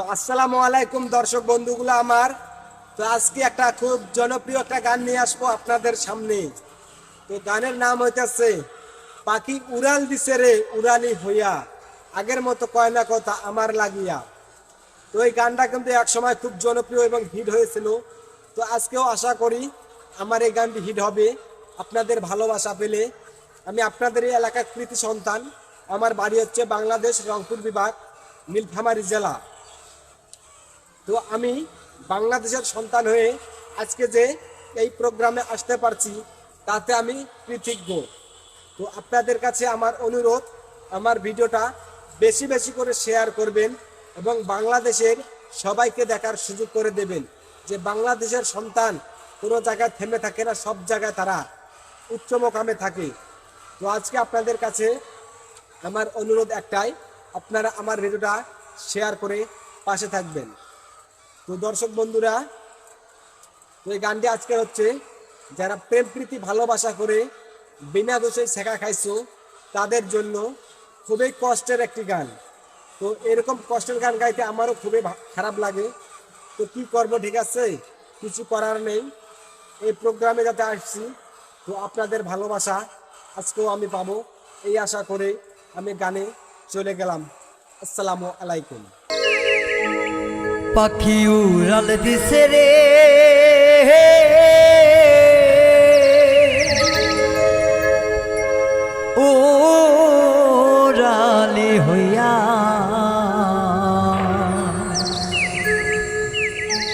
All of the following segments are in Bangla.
তো আসসালামু আলাইকুম দর্শক বন্ধুগুলো আমার। তো আজকে একটা খুব জনপ্রিয় একটা গান নিয়ে আসবো আপনাদের সামনে। তো গানের নাম হইতেছে পাখি উড়াল দিছে রে উড়ালি হইয়া, আগের মতো কয় না কথা আমার লাগিয়া। তো এই গানটা কিন্তু এক সময় খুব জনপ্রিয় এবং হিট হয়েছিল। তো আজকেও আশা করি আমার এই গানটি হিট হবে আপনাদের ভালোবাসা পেলে। আমি আপনাদের এই এলাকার কৃতি সন্তান। আমার বাড়ি হচ্ছে বাংলাদেশ রংপুর বিভাগ, নীলফামারী জেলা। তো আমি বাংলাদেশের সন্তান হয়ে আজকে যে এই প্রোগ্রামে আসতে পারছি তাতে আমি কৃতজ্ঞ। তো আপনাদের কাছে আমার অনুরোধ, আমার ভিডিওটা বেশি বেশি করে শেয়ার করবেন এবং বাংলাদেশের সবাইকে দেখার সুযোগ করে দেবেন যে বাংলাদেশের সন্তান কোনো জায়গায় থেমে থাকে না, সব জায়গায় তারা উচ্চ মোকামে থাকে। তো আজকে আপনাদের কাছে আমার অনুরোধ একটাই, আপনারা আমার ভিডিওটা শেয়ার করে পাশে থাকবেন। তো দর্শক বন্ধুরা, তো এই গানটি আজকে হচ্ছে যারা প্রেম প্রীতি ভালোবাসা করে বিনা দোষে শেখা খাইছো তাদের জন্য খুবই কষ্টের একটি গান। তো এরকম কষ্টের গান গাইতে আমারও খুবই খারাপ লাগে। তো কি করব, ঠিক আছে, কিছু করার নেই। এই প্রোগ্রামে যাতে আসছি, তো আপনাদের ভালোবাসা আজকেও আমি পাবো এই আশা করে আমি গানে চলে গেলাম। আসসালামু আলাইকুম। পাখি উড়াল দিছে রে উড়ালি হইয়া,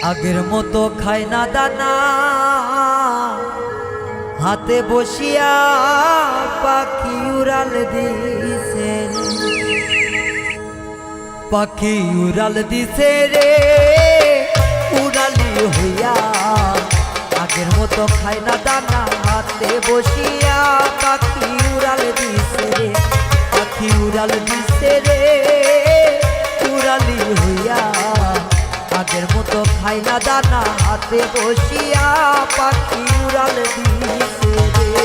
আগের মতো খায় না দানা, হাতে বসিয়া পাখি উড়াল দিছে রে। পাখি উড়াল দিছে রে উড়ালি হইয়া, আগের মতো খায় না দানা, হাতে বসিয়া পাখি উড়াল দিছে রে। পাখি উড়াল দিছে রে উড়ালি হইয়া, আগের মতো খায় না দানা, হাতে বসিয়া পাখি উড়াল দিছে রে।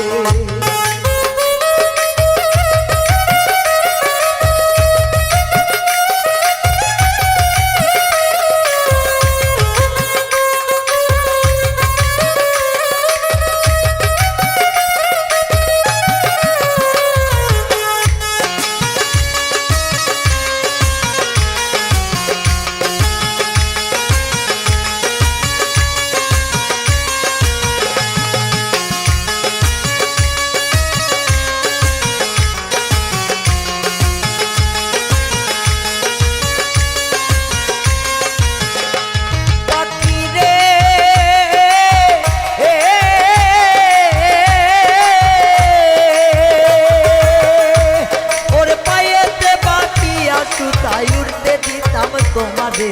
তোমারে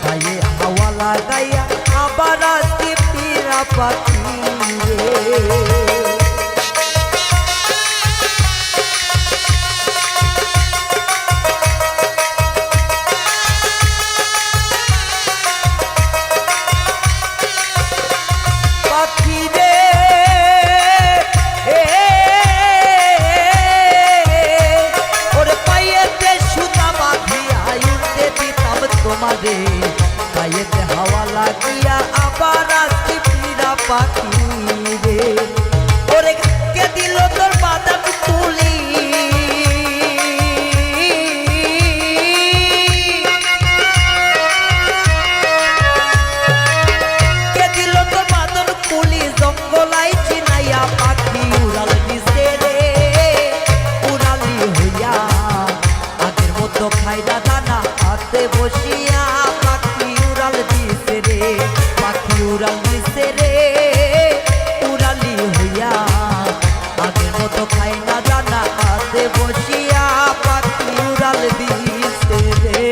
গায়ে হাওয়া লাগাইয়া আবার আসতে পিরা পাখি রে। পাখি রে ওরে পাইয়েতে সুতা বাঁধিয়া উঠতে দিতাম তোমারে, গায়েতে হাওয়া লাগিয়া আবার আসতে পিরা পাখি রে। ওরে কে দিল তোর বাদাম তুলি, কে দিল তোর বাদাম তুলি, জঙ্গলাই চিনাইয়া পাখি উড়াল দিছে রে উড়ালি হইয়া, আগের মতো খাই না দানা, হাতে বসিয়া পাখি উড়াল দিছে রে। পাখি উড়াল দিছে রে উড়ালি হইয়া, আগের মতো খাই না দানা, হাতে বসিয়া পাখি উড়াল দিছে রে।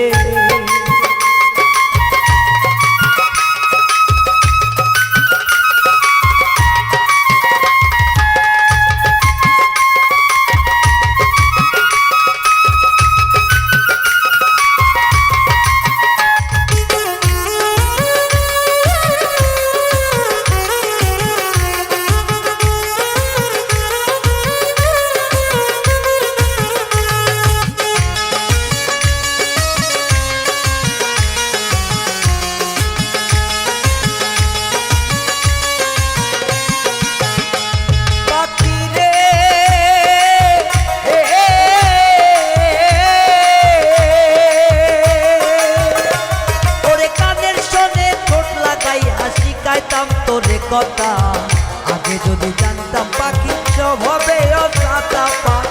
কথা, আগে যদি জানতাম পাখি সব হবে ও ছাতা পা